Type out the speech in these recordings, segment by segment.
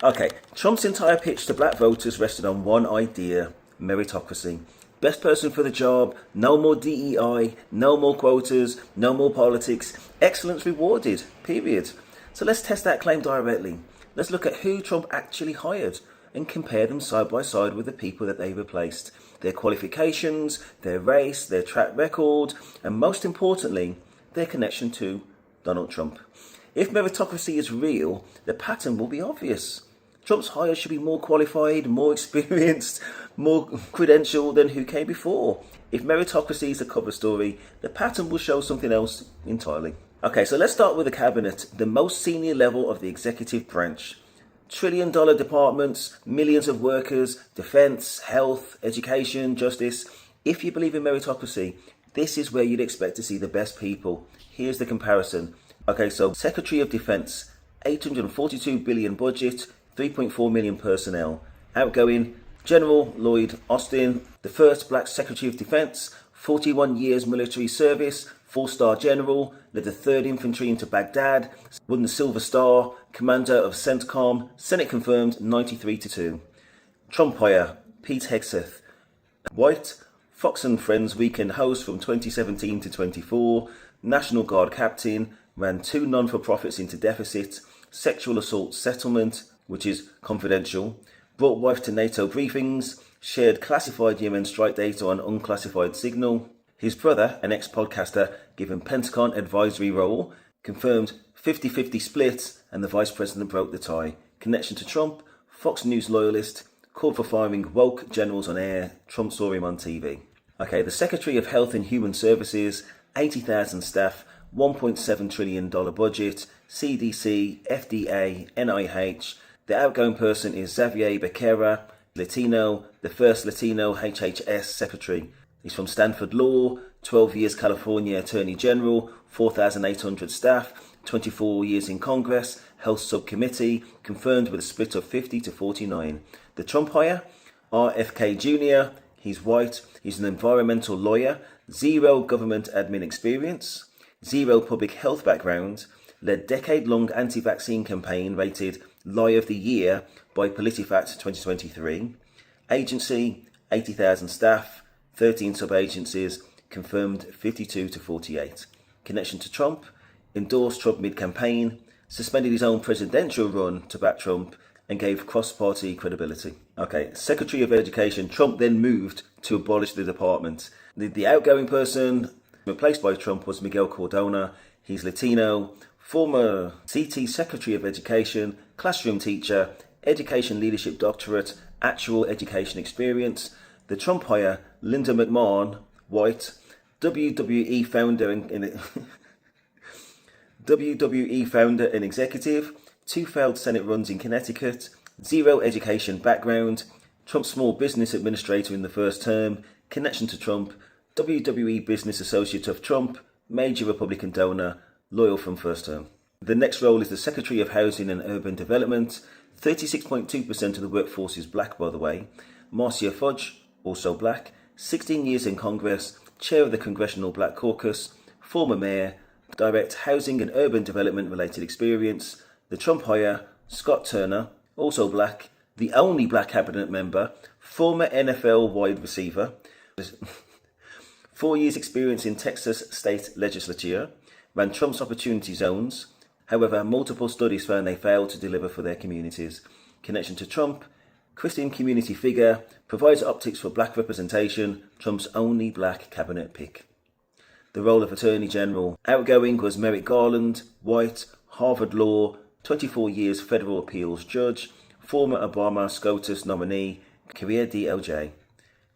Okay, Trump's entire pitch to black voters rested on one idea: meritocracy. Best person for the job, no more DEI, no more quotas, no more politics, excellence rewarded, period. So let's test that claim directly. Let's look at who Trump actually hired and compare them side by side with the people that they replaced. Their qualifications, their race, their track record, and most importantly, their connection to Donald Trump. If meritocracy is real, the pattern will be obvious. Trump's hires should be more qualified, more experienced, more credentialed than who came before. If meritocracy is a cover story, the pattern will show something else entirely. Okay, so let's start with the cabinet, the most senior level of the executive branch. $1 trillion departments, millions of workers, defense, health, education, justice. If you believe in meritocracy, this is where you'd expect to see the best people. Here's the comparison. Okay, so Secretary of Defense, $842 billion budget, 3.4 million personnel. Outgoing, General Lloyd Austin, the first black Secretary of Defense, 41 years military service, 4-star general, led the 3rd Infantry into Baghdad, won the Silver Star, commander of CENTCOM, Senate confirmed 93-2. Trump hire, Pete Hegseth, white, Fox and Friends weekend host from 2017 to 24, National Guard captain, ran 2 non-for-profits into deficit, sexual assault settlement, which is confidential, brought wife to NATO briefings, shared classified Yemen strike data on unclassified signal. His brother, an ex-podcaster, given Pentagon advisory role, confirmed 50-50 split, and the vice president broke the tie. Connection to Trump, Fox News loyalist, called for firing woke generals on air, Trump saw him on TV. Okay, the Secretary of Health and Human Services, 80,000 staff, $1.7 trillion budget, CDC, FDA, NIH. The outgoing person is Xavier Becerra, Latino, the first Latino HHS secretary. He's from Stanford Law, 12 years California Attorney General, 4,800 staff, 24 years in Congress, Health Subcommittee, confirmed with a split of 50-49. The Trump hire, RFK Jr., he's white, he's an environmental lawyer, 0 government admin experience, 0 public health background, led decade-long anti-vaccine campaign rated Lie of the Year by PolitiFact 2023. Agency, 80,000 staff, 13 sub-agencies, confirmed 52-48. Connection to Trump, endorsed Trump mid-campaign, suspended his own presidential run to back Trump, and gave cross-party credibility. Okay, Secretary of Education, Trump then moved to abolish the department. The outgoing person replaced by Trump was Miguel Cardona. He's Latino, former CT Secretary of Education, classroom teacher, education leadership doctorate, actual education experience. The Trump hire, Linda McMahon, white, WWE founder and WWE founder and executive, 2 failed Senate runs in Connecticut, 0 education background, Trump small business administrator in the first term, connection to Trump, WWE business associate of Trump, major Republican donor, loyal from first term. The next role is the Secretary of Housing and Urban Development. 36.2% of the workforce is black, by the way. Marcia Fudge, also black, 16 years in Congress, chair of the Congressional Black Caucus, former mayor, direct housing and urban development related experience. The Trump hire, Scott Turner, also black, the only black cabinet member, former NFL wide receiver, 4 years experience in Texas state legislature, ran Trump's opportunity zones. However, multiple studies found they failed to deliver for their communities. Connection to Trump, Christian community figure, provides optics for black representation, Trump's only black cabinet pick. The role of Attorney General, outgoing was Merrick Garland, white, Harvard Law, 24 years federal appeals judge, former Obama SCOTUS nominee, career DOJ.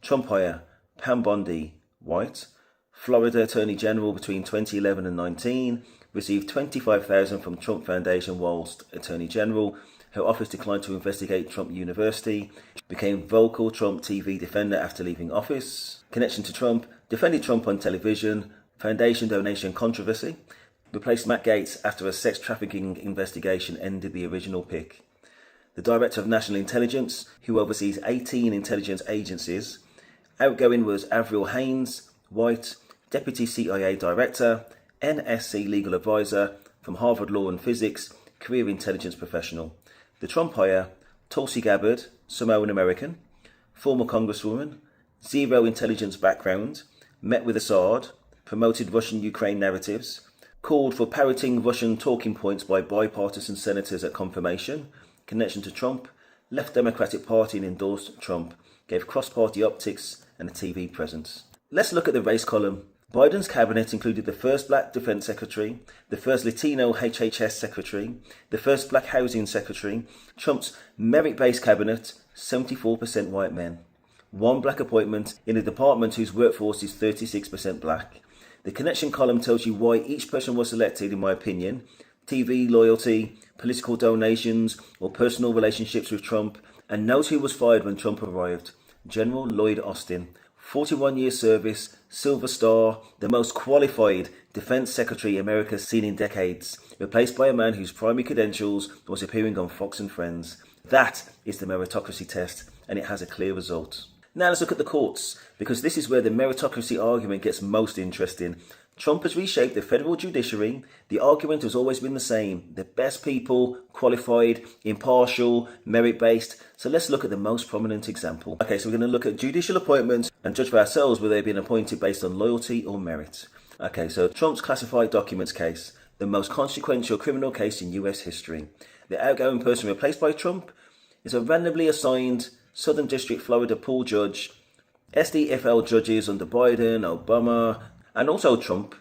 Trump hire, Pam Bondi, white, Florida Attorney General between 2011 and 19, received $25,000 from Trump Foundation whilst Attorney General. Her office declined to investigate Trump University, became vocal Trump TV defender after leaving office. Connection to Trump, defended Trump on television, foundation donation controversy, replaced Matt Gaetz after a sex trafficking investigation ended the original pick. The Director of National Intelligence, who oversees 18 intelligence agencies. Outgoing was Avril Haines, white, Deputy CIA Director, NSC Legal Advisor, from Harvard Law and Physics, career intelligence professional. The Trump hire, Tulsi Gabbard, Samoan American, former Congresswoman, zero intelligence background, met with Assad, promoted Russian-Ukraine narratives, called for parroting Russian talking points by bipartisan senators at confirmation, connection to Trump, left Democratic Party and endorsed Trump, gave cross-party optics and a TV presence. Let's look at the race column. Biden's cabinet included the first black defense secretary, the first Latino HHS secretary, the first black housing secretary, Trump's merit-based cabinet, 74% white men. One black appointment in a department whose workforce is 36% black. The connection column tells you why each person was selected, in my opinion. TV loyalty, political donations, or personal relationships with Trump, and note who was fired when Trump arrived. General Lloyd Austin, 41 years service, Silver Star, the most qualified defense secretary America's seen in decades, replaced by a man whose primary credentials was appearing on Fox and Friends. That is the meritocracy test, and it has a clear result. Now let's look at the courts, because this is where the meritocracy argument gets most interesting. Trump has reshaped the federal judiciary. The argument has always been the same. The best people, qualified, impartial, merit-based. So let's look at the most prominent example. Okay, so we're going to look at judicial appointments and judge for ourselves whether they've been appointed based on loyalty or merit. Okay, so Trump's classified documents case, the most consequential criminal case in US history. The outgoing person replaced by Trump is a randomly assigned Southern District Florida pool judge. SDFL judges under Biden, Obama, and also Trump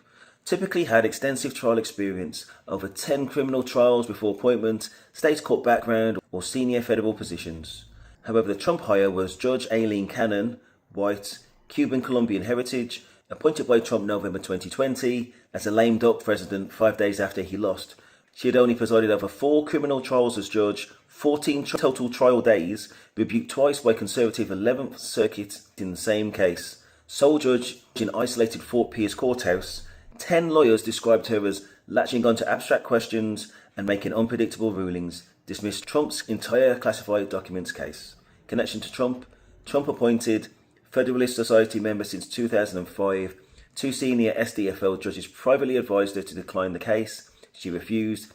typically had extensive trial experience, over 10 criminal trials before appointment, state court background, or senior federal positions. However, the Trump hire was Judge Aileen, white, Cuban Colombian heritage, appointed by Trump November 2020 as a lame duck president 5 days after he lost. She had only presided over 4 criminal trials as judge, 14 total trial days, rebuked twice by conservative 11th Circuit in the same case. Sole judge in isolated Fort Pierce courthouse. 10 lawyers described her as latching onto abstract questions and making unpredictable rulings. Dismissed Trump's entire classified documents case. Connection to Trump. Trump appointed Federalist Society member since 2005. 2 senior SDFL judges privately advised her to decline the case. She refused.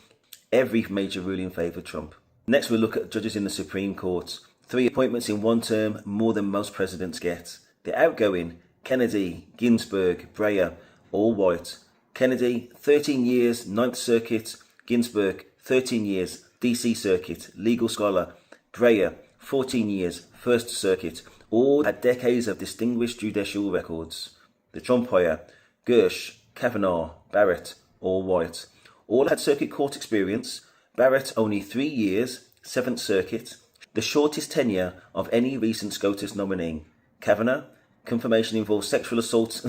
Every major ruling favoured Trump. Next we'll look at judges in the Supreme Court. 3 appointments in one term, more than most presidents get. The outgoing, Kennedy, Ginsburg, Breyer, all white. Kennedy, 13 years, 9th Circuit. Ginsburg, 13 years, DC Circuit, legal scholar. Breyer, 14 years, 1st Circuit. All had decades of distinguished judicial records. The Trump hire, Gersh, Kavanaugh, Barrett, all white. All had circuit court experience. Barrett, only 3 years, 7th Circuit. The shortest tenure of any recent SCOTUS nominee. Kavanaugh, confirmation involves sexual assault.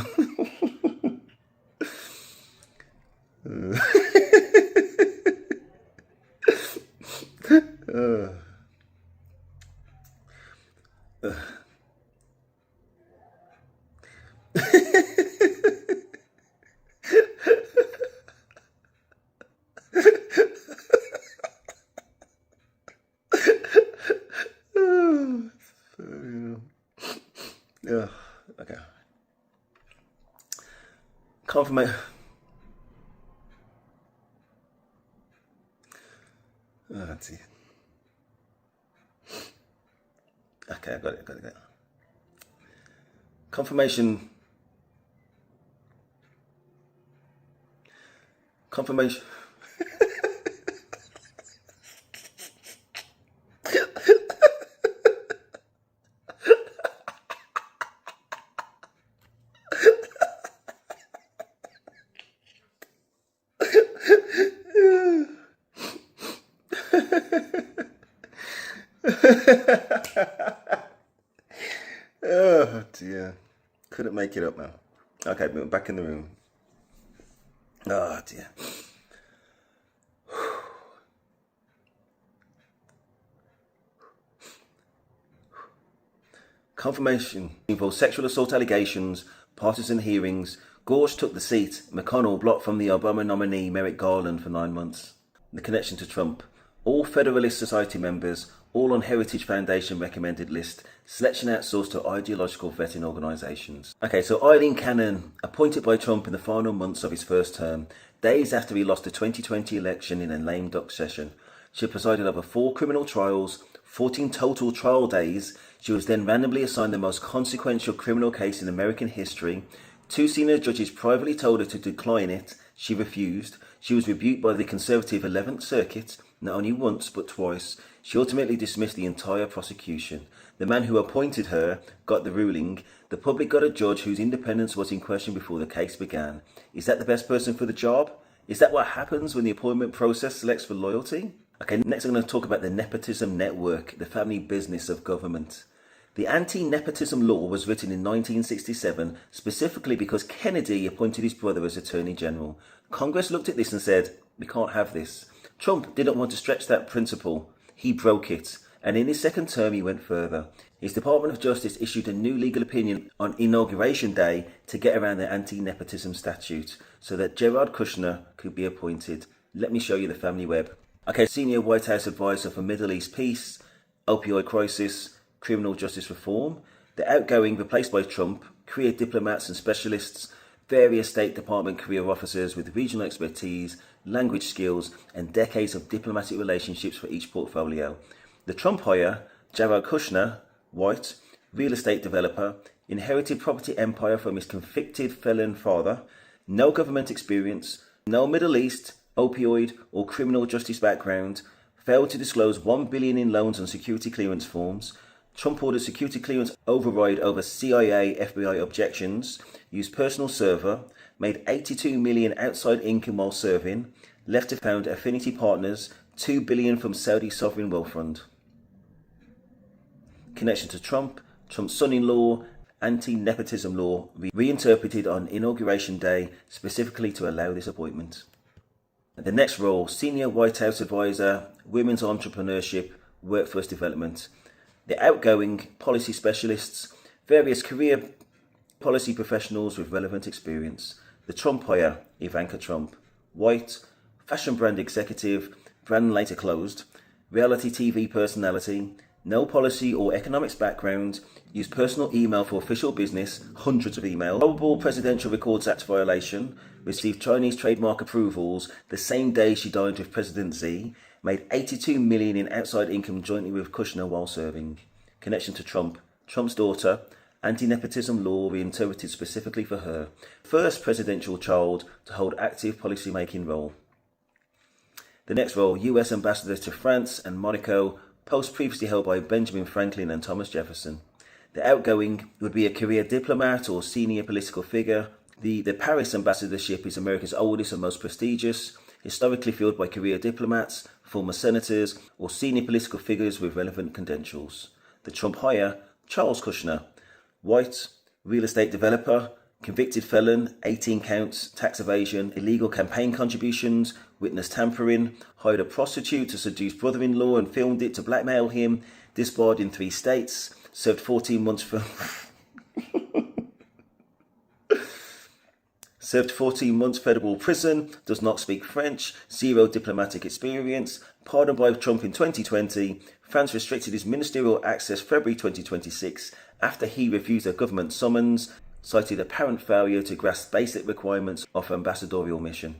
Okay. Confirmation. Let's see. Okay, I got it. Confirmation. Oh dear. Couldn't make it up now. Okay, we're back in the room. Oh dear. Confirmation involves sexual assault allegations, partisan hearings. Gorge took the seat. McConnell blocked from the Obama nominee Merrick Garland for 9 months. The connection to Trump. All Federalist Society members, all on Heritage Foundation recommended list. Selection outsourced to ideological vetting organisations. Okay, so Aileen, appointed by Trump in the final months of his first term, days after he lost the 2020 election in a lame duck session. She presided over 4 criminal trials, 14 total trial days. She was then randomly assigned the most consequential criminal case in American history. 2 senior judges privately told her to decline it. She refused. She was rebuked by the conservative 11th Circuit, not only once but twice. She ultimately dismissed the entire prosecution. The man who appointed her got the ruling. The public got a judge whose independence was in question before the case began. Is that the best person for the job? Is that what happens when the appointment process selects for loyalty? Okay, next I'm going to talk about the Nepotism network, the family business of government. The anti-nepotism law was written in 1967 specifically because Kennedy appointed his brother as Attorney General. Congress looked at this and said, we can't have this. Trump didn't want to stretch that principle. He broke it. And in his second term, he went further. His Department of Justice issued a new legal opinion on Inauguration Day to get around the anti-nepotism statute so that Jared Kushner could be appointed. Let me show you the family web. Okay, senior White House advisor for Middle East peace, opioid crisis, criminal justice reform. The outgoing, replaced by Trump, career diplomats and specialists, various State Department career officers with regional expertise, language skills, and decades of diplomatic relationships for each portfolio. The Trump hire, Jared Kushner, white, real estate developer, inherited property empire from his convicted felon father, no government experience, no Middle East, opioid, or criminal justice background, failed to disclose $1 billion in loans and security clearance forms. Trump ordered security clearance override over CIA, FBI objections, used personal server, made $82 million outside income while serving, left to found affinity partners, $2 billion from Saudi sovereign wealth fund. Connection to Trump, Trump's son-in-law, anti-nepotism law reinterpreted on Inauguration Day specifically to allow this appointment. The next role, senior White House advisor, women's entrepreneurship, workforce development. The outgoing policy specialists, various career policy professionals with relevant experience. The Trump hire, Ivanka Trump, white, fashion brand executive, brand later closed, reality TV personality, no policy or economics background, used personal email for official business, hundreds of emails, probable Presidential Records Act violation, received Chinese trademark approvals the same day she dined with President Xi, made $82 million in outside income jointly with Kushner while serving. Connection to Trump, Trump's daughter, anti-nepotism law reinterpreted specifically for her, first presidential child to hold active policy-making role. The next role, US ambassador to France and Monaco, post previously held by Benjamin Franklin and Thomas Jefferson. The outgoing would be a career diplomat or senior political figure. The Paris ambassadorship is America's oldest and most prestigious, historically filled by career diplomats, former senators, or senior political figures with relevant credentials. The Trump hire, Charles Kushner, white, real estate developer, convicted felon, 18 counts, tax evasion, illegal campaign contributions, witness tampering, hired a prostitute to seduce brother-in-law and filmed it to blackmail him, disbarred in 3 states, served 14 months for... served 14 months federal prison, does not speak French, 0 diplomatic experience, pardoned by Trump in 2020, France restricted his ministerial access February 2026 after he refused a government summons, cited apparent failure to grasp basic requirements of ambassadorial mission.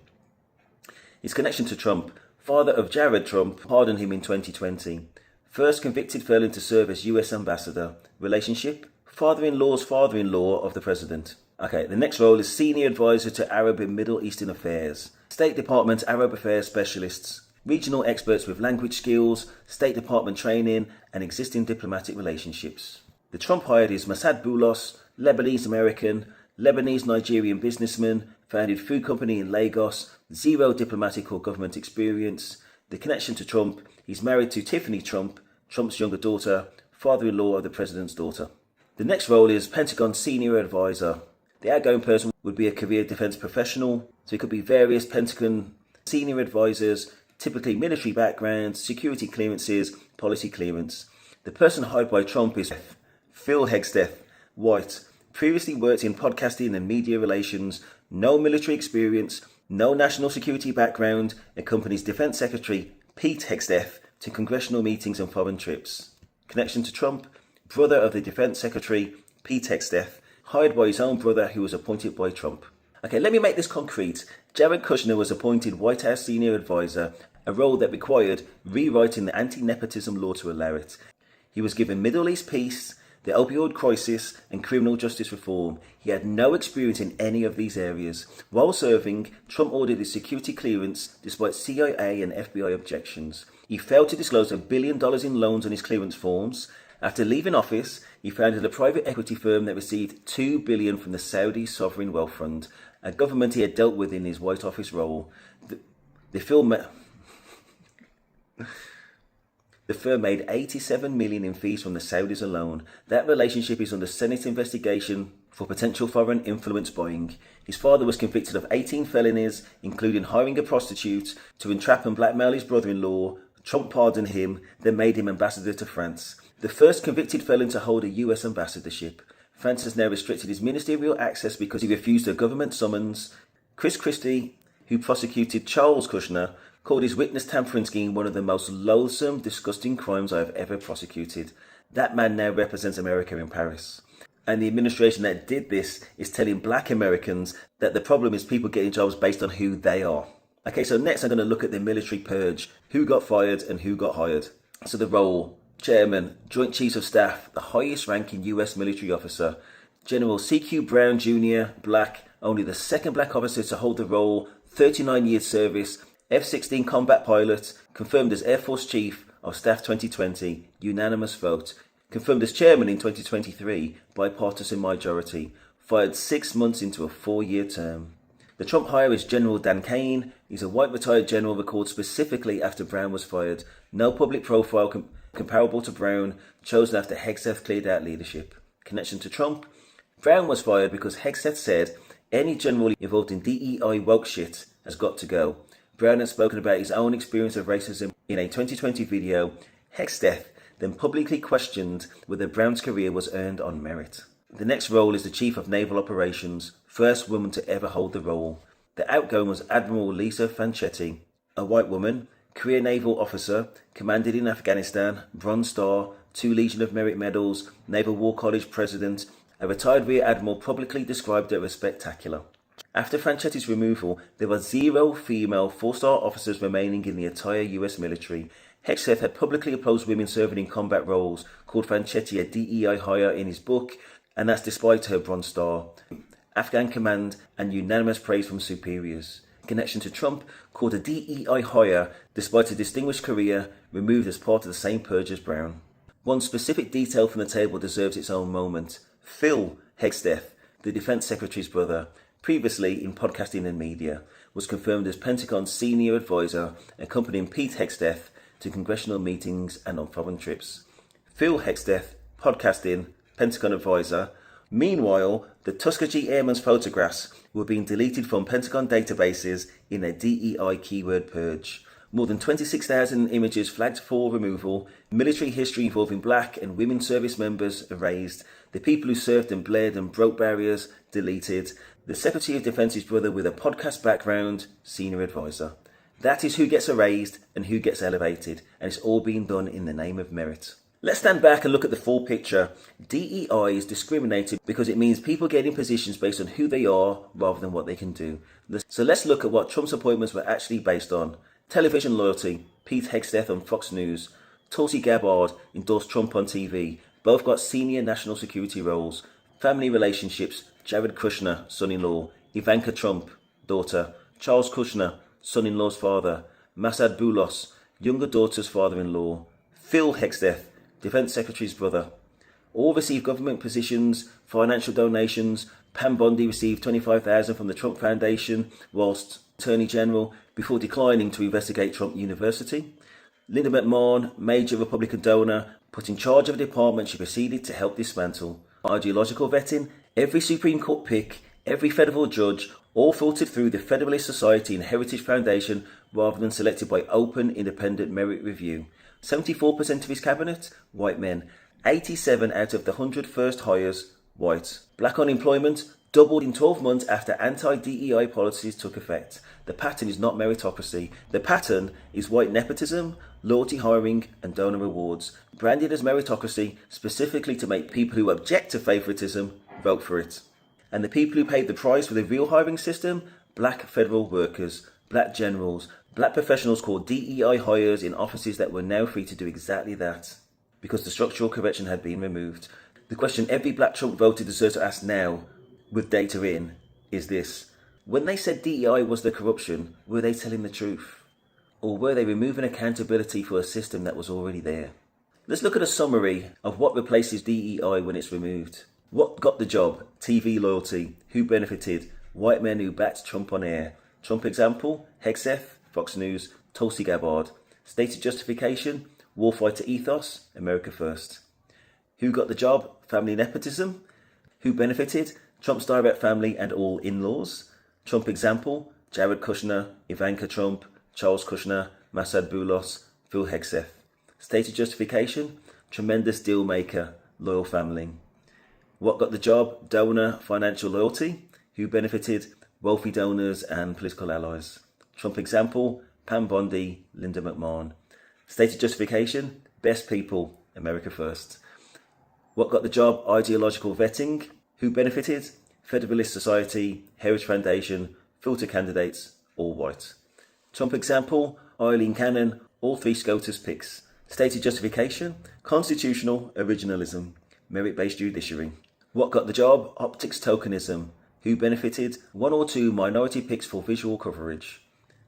His connection to Trump, father of Jared Trump, pardoned him in 2020. First convicted felon to serve as US ambassador. Relationship, father-in-law's father-in-law of the president. Okay, the next role is senior advisor to Arab and Middle Eastern affairs. State Department Arab affairs specialists. Regional experts with language skills, State Department training, and existing diplomatic relationships. The Trump hired is Massad Boulos, Lebanese-American, Lebanese-Nigerian businessman, founded food company in Lagos, 0 diplomatic or government experience. The connection to Trump, he's married to Tiffany Trump, Trump's younger daughter, father-in-law of the president's daughter. The next role is Pentagon Senior Advisor. The outgoing person would be a career defense professional, so it could be various Pentagon senior advisors, typically military backgrounds, security clearances, policy clearance. The person hired by Trump is Pete Hegseth, white, previously worked in podcasting and media relations, no military experience, no national security background, accompanies Defense Secretary Pete Hegseth to congressional meetings and foreign trips. Connection to Trump, brother of the Defense Secretary Pete Hegseth, hired by his own brother who was appointed by Trump. Okay, let me make this concrete. Jared Kushner was appointed White House Senior Advisor a role that required rewriting the anti-nepotism law to allow it. He was given Middle East peace, the opioid crisis, and criminal justice reform. He had no experience in any of these areas. While serving, Trump ordered his security clearance despite CIA and FBI objections. He failed to disclose $1 billion in loans on his clearance forms. After leaving office, he founded a private equity firm that received $2 billion from the Saudi Sovereign Wealth Fund, a government he had dealt with in his White Office role. The firm made $87 million in fees from the Saudis alone. That relationship is under Senate investigation for potential foreign influence buying. His father was convicted of 18 felonies, including hiring a prostitute to entrap and blackmail his brother-in-law. Trump pardoned him, then made him ambassador to France, the first convicted felon to hold a US ambassadorship. France has now restricted his ministerial access because he refused a government summons. Chris Christie, who prosecuted Charles Kushner, called his witness tampering scheme one of the most loathsome, disgusting crimes I have ever prosecuted. That man now represents America in Paris. And the administration that did this is telling black Americans that the problem is people getting jobs based on who they are. Okay, so next I'm going to look at the military purge. Who got fired and who got hired. So the role: Chairman, Joint Chiefs of Staff, the highest ranking US military officer. General C.Q. Brown Jr., black, only the second black officer to hold the role, 39 years service, F-16 combat pilot, confirmed as Air Force Chief of Staff 2020, unanimous vote. Confirmed as Chairman in 2023, bipartisan majority. Fired 6 months into a 4-year term. The Trump hire is General Dan Kane. He's a white retired general recalled specifically after Brown was fired. No public profile comparable to Brown, chosen after Hegseth cleared out leadership. Connection to Trump: Brown was fired because Hegseth said any general involved in DEI woke shit has got to go. Brown had spoken about his own experience of racism in a 2020 video. Hegseth then publicly questioned whether Brown's career was earned on merit. The next role is the Chief of Naval Operations, first woman to ever hold the role. The outgoing was Admiral Lisa Fanchetti, a white woman, career naval officer, commanded in Afghanistan, Bronze Star, 2 Legion of Merit medals, Naval War College president. A retired Rear Admiral publicly described her as spectacular. After Franchetti's removal, there were 0 female 4-star officers remaining in the entire US military. Hegseth had publicly opposed women serving in combat roles, called Fanchetti a DEI hire in his book, and that's despite her Bronze Star, Afghan command, and unanimous praise from superiors. Connection to Trump: called a DEI hire despite a distinguished career, removed as part of the same purge as Brown. One specific detail from the table deserves its own moment. Phil Hegseth, the Defense Secretary's brother, previously in podcasting and media, was confirmed as Pentagon's senior advisor, accompanying Pete Hegseth to congressional meetings and on foreign trips. Phil Hegseth, podcasting, Pentagon advisor. Meanwhile, the Tuskegee Airmen's photographs were being deleted from Pentagon databases in a DEI keyword purge. More than 26,000 images flagged for removal, military history involving black and women service members erased, the people who served and bled and broke barriers deleted, the Secretary of Defense's brother with a podcast background, senior advisor. That is who gets erased and who gets elevated, and it's all being done in the name of merit. Let's stand back and look at the full picture. DEI is discriminated because it means people get in positions based on who they are rather than what they can do. So let's look at what Trump's appointments were actually based on. Television loyalty: Pete Hegseth on Fox News. Tulsi Gabbard endorsed Trump on TV. Both got senior national security roles. Family relationships: Jared Kushner, son-in-law. Ivanka Trump, daughter. Charles Kushner, son-in-law's father. Massad Boulos, younger daughter's father-in-law. Phil Hegseth, Defense Secretary's brother. All received government positions, financial donations. Pam Bondi received $25,000 from the Trump Foundation whilst Attorney General before declining to investigate Trump University. Linda McMahon, major Republican donor, put in charge of a department she proceeded to help dismantle. Ideological vetting: every Supreme Court pick, every federal judge, all filtered through the Federalist Society and Heritage Foundation rather than selected by open, independent merit review. 74% of his cabinet, white men. 87 out of the 100 first hires, white. Black unemployment doubled in 12 months after anti-DEI policies took effect. The pattern is not meritocracy. The pattern is white nepotism, loyalty hiring, and donor rewards, branded as meritocracy specifically to make people who object to favoritism vote for it. And the people who paid the price for the real hiring system: black federal workers, black generals, Black professionals called DEI hires in offices that were now free to do exactly that because the structural correction had been removed. The question every black Trump voter deserves to ask now, with data in, is this. When they said DEI was the corruption, were they telling the truth? Or were they removing accountability for a system that was already there? Let's look at a summary of what replaces DEI when it's removed. What got the job? TV loyalty. Who benefited? White men who backed Trump on air. Trump example? Hegseth, Fox News, Tulsi Gabbard. Stated justification? Warfighter ethos, America first. Who got the job? Family nepotism. Who benefited? Trump's direct family and all in-laws. Trump example? Jared Kushner, Ivanka Trump, Charles Kushner, Massad Boulos, Phil Hegseth. Stated justification? Tremendous deal maker, loyal family. What got the job? Donor, financial loyalty. Who benefited? Wealthy donors and political allies. Trump example? Pam Bondi, Linda McMahon. Stated justification? Best people, America first. What got the job? Ideological vetting. Who benefited? Federalist Society, Heritage Foundation, filter candidates, all white. Trump example? Aileen Cannon, all three SCOTUS picks. Stated justification? Constitutional originalism, merit-based judiciary. What got the job? Optics tokenism. Who benefited? One or two minority picks for visual coverage.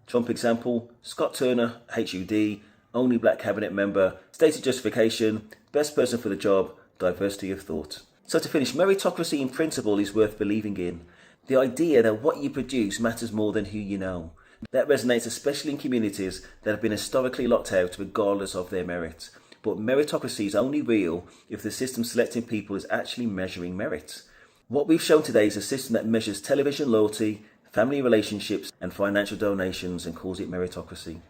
Trump example? Scott Turner, HUD, only black cabinet member. Stated justification? Best person for the job, diversity of thought. So to finish, meritocracy in principle is worth believing in. The idea that what you produce matters more than who you know. That resonates especially in communities that have been historically locked out regardless of their merit. But meritocracy is only real if the system selecting people is actually measuring merit. What we've shown today is a system that measures television loyalty, family relationships and financial donations and calls it meritocracy.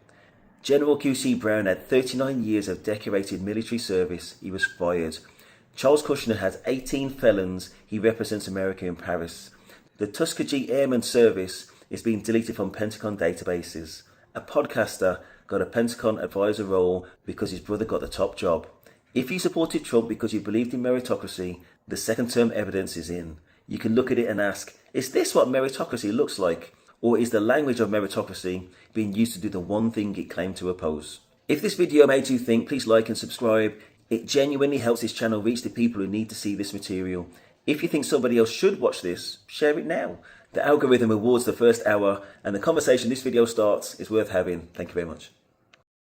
General QC Brown had 39 years of decorated military service. He was fired. Charles Kushner has 18 felons. He represents America in Paris. The Tuskegee Airman Service is being deleted from Pentagon databases. A podcaster got a Pentagon advisor role because his brother got the top job. If you supported Trump because you believed in meritocracy, the second term evidence is in. You can look at it and ask, is this what meritocracy looks like? Or is the language of meritocracy being used to do the one thing it claimed to oppose? If this video made you think, please like and subscribe. It genuinely helps this channel reach the people who need to see this material. If you think somebody else should watch this, share it now. The algorithm rewards the first hour, and the conversation this video starts is worth having. Thank you very much.